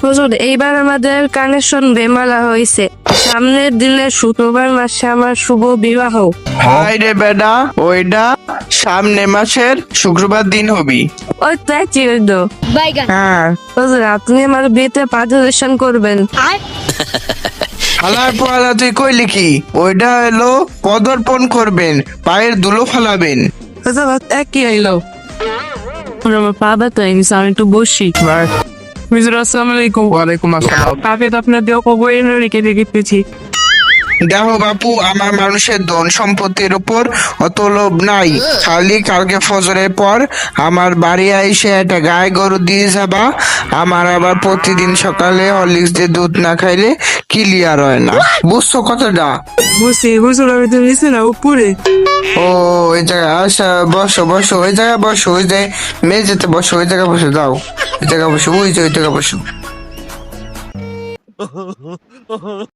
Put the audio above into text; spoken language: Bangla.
হুজুর, এইবার আমাদের কানেকশন বেমালা হয়েছে। সামনের দিনে শুক্রবার মাসে আমার শুভ বিবাহ। হাই রে বেডা, ওইটা সামনে মাসের শুক্রবার দিন হবি। ওই তো একই হইলো। বাইগান হ্যাঁ, হুজুর, আপনি আমার বিয়েতে পার্টিসিপেশন করবেন। আর হালার পোহালা তুই কইলি কি? ওইটা হলো পদার্পণ করবেন, পায়ের ধুলো ফালাবেন। হুজুর, একই হইলো। আমার পা ব্যথা হয়ে গেছে, আমি একটু বসি। হুজুর, আসসালামু আলাইকুম। ওয়ালাইকুম আসসালাম। পাপে তো আপনার দেহ কবর রেখে দেখেছি। দেখো বাপু, আমার মানুষের ধন সম্পত্তির উপর অত লোভ নাই। খালি কালকে ফজরের পর আমার বাড়ি আইসে একটা গায়ে গরু দিয়ে যাবা। আমার আবার প্রতিদিন সকালে হরলিক্স দিয়ে দুধ না খাইলে ক্লিয়ার হয় না, বুঝছো কথাটা? বুঝছি হুজুর, আমি তো নিচে না উপরে। ও, ওই জায়গায় আচ্ছা, বসো বসো, ওই জায়গায় বসো, ওই যে মেঝেতে বসো, ওই জায়গায় বসে দাও, ওই জায়গায় বসো, ওই যে ওই জায়গায় বসো।